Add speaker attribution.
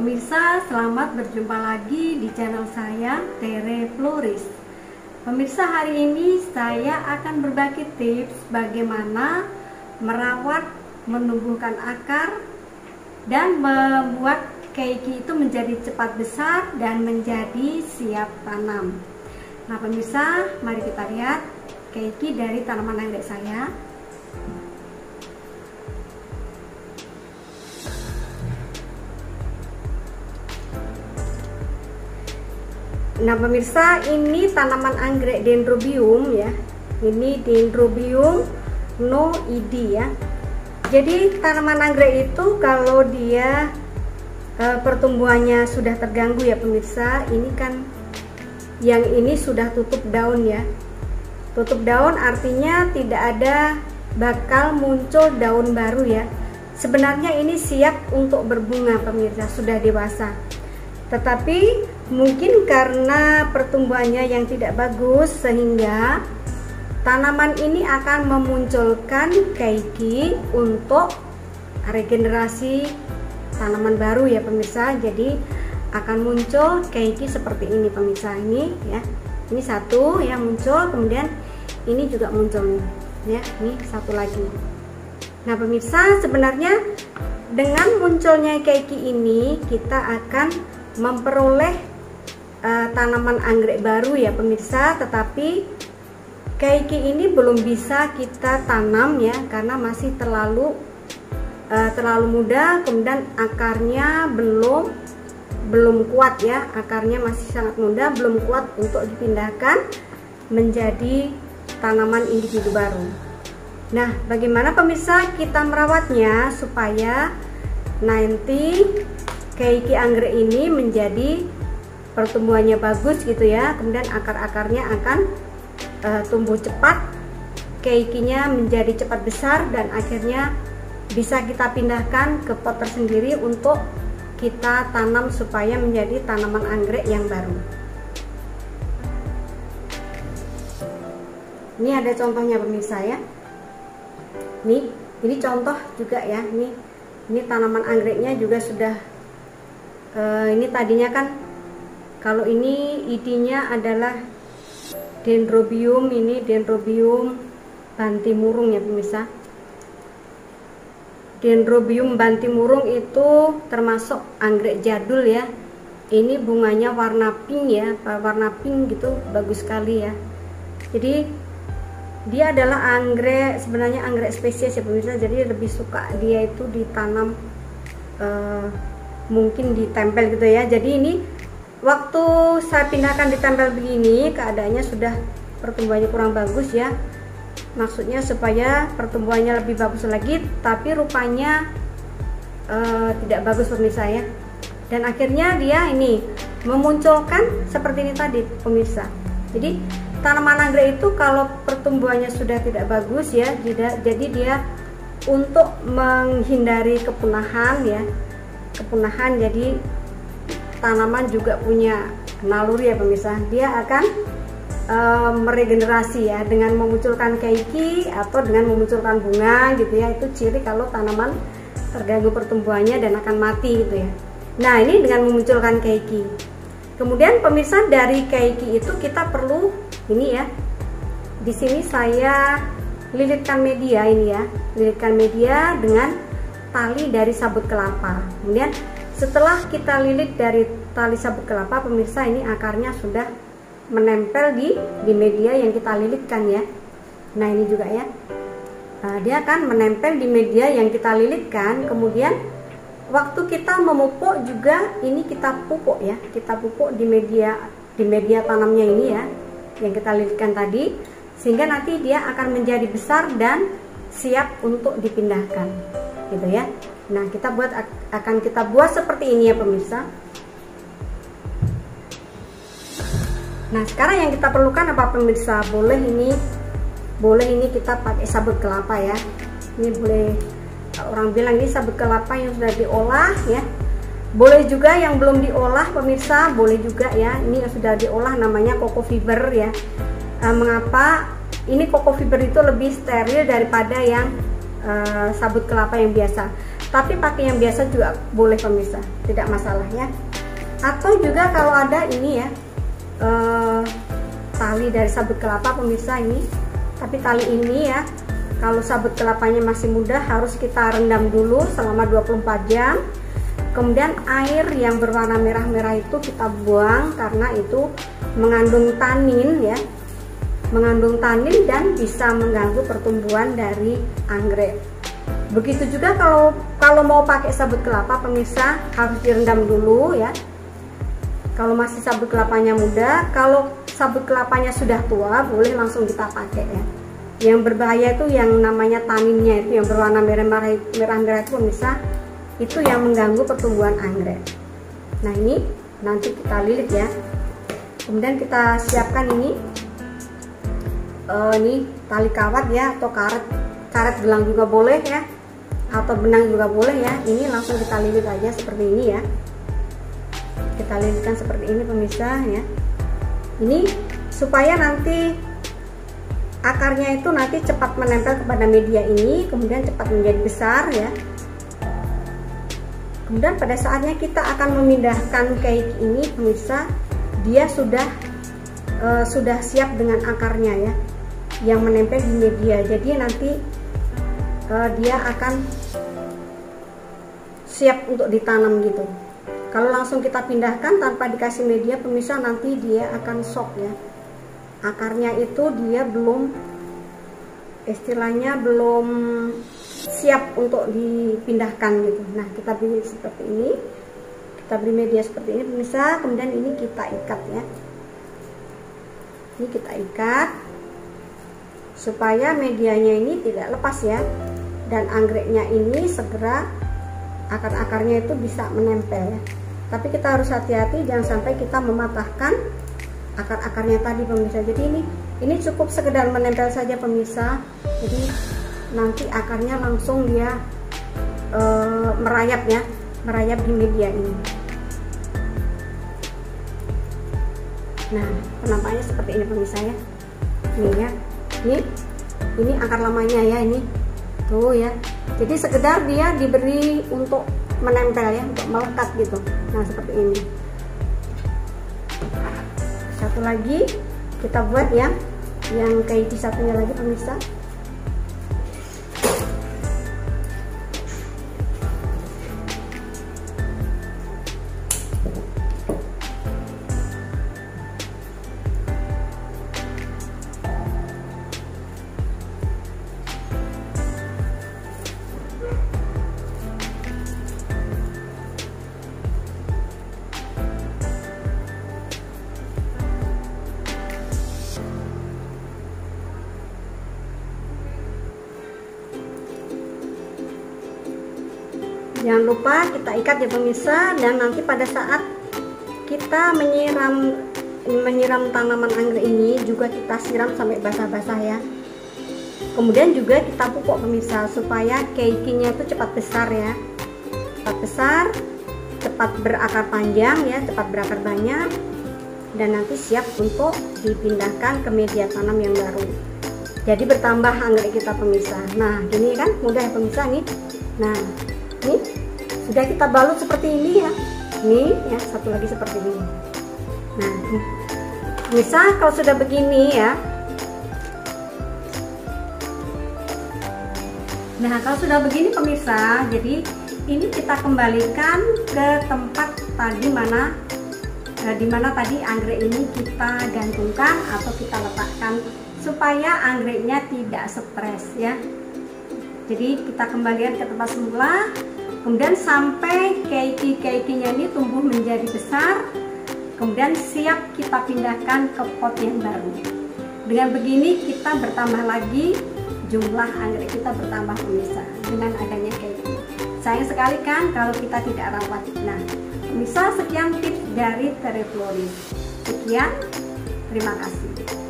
Speaker 1: Pemirsa, selamat berjumpa lagi di channel saya, Tere Floris. Pemirsa, hari ini saya akan berbagi tips bagaimana merawat, menumbuhkan akar, dan membuat keiki itu menjadi cepat besar dan menjadi siap tanam. Nah pemirsa, mari kita lihat keiki dari tanaman anggrek saya. Nah pemirsa, ini tanaman anggrek Dendrobium ya. Ini Dendrobium noidi ya. Jadi tanaman anggrek itu kalau dia pertumbuhannya sudah terganggu ya pemirsa, ini kan yang ini sudah tutup daun ya. Tutup daun artinya tidak ada bakal muncul daun baru ya. Sebenarnya ini siap untuk berbunga pemirsa, sudah dewasa. Tetapi mungkin karena pertumbuhannya yang tidak bagus sehingga tanaman ini akan memunculkan keiki untuk regenerasi tanaman baru ya pemirsa. Jadi akan muncul keiki seperti ini pemirsa, ini ya. Ini satu yang muncul, kemudian ini juga muncul nih ya, ini satu lagi. Nah pemirsa, sebenarnya dengan munculnya keiki ini kita akan memperoleh tanaman anggrek baru ya pemirsa, tetapi keiki ini belum bisa kita tanam ya karena masih terlalu muda, kemudian akarnya belum kuat ya, akarnya masih sangat muda, belum kuat untuk dipindahkan menjadi tanaman individu baru. Nah bagaimana pemirsa kita merawatnya supaya nanti keiki anggrek ini menjadi pertumbuhannya bagus gitu ya, kemudian akar-akarnya akan tumbuh cepat, keikinya menjadi cepat besar dan akhirnya bisa kita pindahkan ke pot tersendiri untuk kita tanam supaya menjadi tanaman anggrek yang baru. Ini ada contohnya pemirsa ya. Ini contoh juga ya. Ini tanaman anggreknya juga sudah ini tadinya kan, kalau ini ID-nya adalah Dendrobium, ini Dendrobium bantimurung ya pemirsa. Dendrobium bantimurung itu termasuk anggrek jadul ya. Ini bunganya warna pink ya, warna pink gitu, bagus sekali ya. Jadi dia adalah anggrek, sebenarnya anggrek spesies ya pemirsa. Jadi lebih suka dia itu ditanam mungkin ditempel gitu ya. Jadi ini waktu saya pindahkan ditempel begini, keadaannya sudah pertumbuhannya kurang bagus ya. Maksudnya supaya pertumbuhannya lebih bagus lagi, tapi rupanya tidak bagus pemirsa ya. Dan akhirnya dia ini memunculkan seperti ini tadi pemirsa. Jadi tanaman anggrek itu kalau pertumbuhannya sudah tidak bagus ya, jadi dia untuk menghindari kepunahan ya, kepunahan, jadi tanaman juga punya naluri ya pemirsa, dia akan meregenerasi ya dengan memunculkan keiki atau dengan memunculkan bunga gitu ya. Itu ciri kalau tanaman terganggu pertumbuhannya dan akan mati gitu ya. Nah ini dengan memunculkan keiki. Kemudian pemirsa, dari keiki itu kita perlu ini ya, di sini saya lilitkan media ini ya, lilitkan media dengan tali dari sabut kelapa. Kemudian setelah kita lilit dari tali sabut kelapa pemirsa, ini akarnya sudah menempel di media yang kita lilitkan ya. Nah ini juga ya, dia akan menempel di media yang kita lilitkan. Kemudian waktu kita memupuk juga ini kita pupuk ya, kita pupuk di media tanamnya ini ya, yang kita lilitkan tadi, sehingga nanti dia akan menjadi besar dan siap untuk dipindahkan gitu ya. Nah akan kita buat seperti ini ya pemirsa. Nah sekarang yang kita perlukan apa pemirsa? Boleh ini kita pakai sabut kelapa ya. Ini boleh, orang bilang ini sabut kelapa yang sudah diolah ya. Boleh juga yang belum diolah pemirsa, boleh juga ya. Ini yang sudah diolah namanya coco fiber ya. Mengapa ini coco fiber itu lebih steril daripada yang sabut kelapa yang biasa? tapi pakai yang biasa juga boleh pemirsa, tidak masalah ya. Atau juga kalau ada ini ya, tali dari sabut kelapa pemirsa ini, tapi tali ini ya, kalau sabut kelapanya masih muda harus kita rendam dulu selama 24 jam. Kemudian air yang berwarna merah-merah itu kita buang karena itu mengandung tanin ya, mengandung tanin dan bisa mengganggu pertumbuhan dari anggrek. Begitu juga kalau mau pakai sabut kelapa pemirsa, harus direndam dulu ya. Kalau masih sabut kelapanya muda, kalau sabut kelapanya sudah tua boleh langsung kita pakai ya. Yang berbahaya itu yang namanya taninnya itu yang berwarna merah-merah itu pemirsa, itu yang mengganggu pertumbuhan anggrek. Nah ini nanti kita lilit ya. Kemudian kita siapkan ini tali kawat ya, atau karet gelang juga boleh ya, atau benang juga boleh ya. Ini langsung kita lilit aja seperti ini ya. Kita lilitkan seperti ini pemirsa ya. Ini supaya nanti akarnya itu nanti cepat menempel kepada media ini, kemudian cepat menjadi besar ya. Kemudian pada saatnya kita akan memindahkan cake ini pemirsa, dia sudah siap dengan akarnya ya, yang menempel di media. Jadi nanti dia akan siap untuk ditanam gitu. Kalau langsung kita pindahkan tanpa dikasih media pemirsa, nanti dia akan shock ya. Akarnya itu dia belum, istilahnya belum siap untuk dipindahkan gitu. Nah kita beri seperti ini, kita beri media seperti ini pemirsa. Kemudian ini kita ikat ya, ini kita ikat supaya medianya ini tidak lepas ya, dan anggreknya ini segera akar-akarnya itu bisa menempel ya. Tapi kita harus hati-hati jangan sampai kita mematahkan akar-akarnya tadi pemirsa. Jadi ini cukup sekedar menempel saja pemirsa. Jadi nanti akarnya langsung dia merayap ya, merayap di media ini. Nah penampakannya seperti ini pemirsa ya. Ini ya, ini akar lamanya ya, ini tuh ya. Jadi sekedar dia diberi untuk menempel ya, untuk melekat gitu. Nah seperti ini. Satu lagi kita buat ya, yang kayak satunya lagi pemirsa. Jangan lupa kita ikat ya pemirsa, dan nanti pada saat kita menyiram tanaman anggrek ini juga kita siram sampai basah-basah ya. Kemudian juga kita pupuk pemirsa supaya keikinya itu cepat besar ya, cepat besar, cepat berakar panjang ya, cepat berakar banyak, dan nanti siap untuk dipindahkan ke media tanam yang baru. Jadi bertambah anggrek kita pemirsa. Nah gini kan mudah ya pemirsa nih. Nah ini sudah kita balut seperti ini ya. Nih ya, satu lagi seperti ini. Nah pemirsa kalau sudah begini ya, nah kalau sudah begini pemirsa, jadi ini kita kembalikan ke tempat tadi di mana tadi anggrek ini kita gantungkan atau kita letakkan supaya anggreknya tidak stres ya. Jadi kita kembalikan ke tempat semula, kemudian sampai keiki-keikinya ini tumbuh menjadi besar, kemudian siap kita pindahkan ke pot yang baru. Dengan begini kita bertambah lagi, jumlah anggrek kita bertambah pemirsa dengan adanya keiki. Sayang sekali kan kalau kita tidak rawat. Nah pemirsa, sekian tips dari Terefloris. Sekian, terima kasih.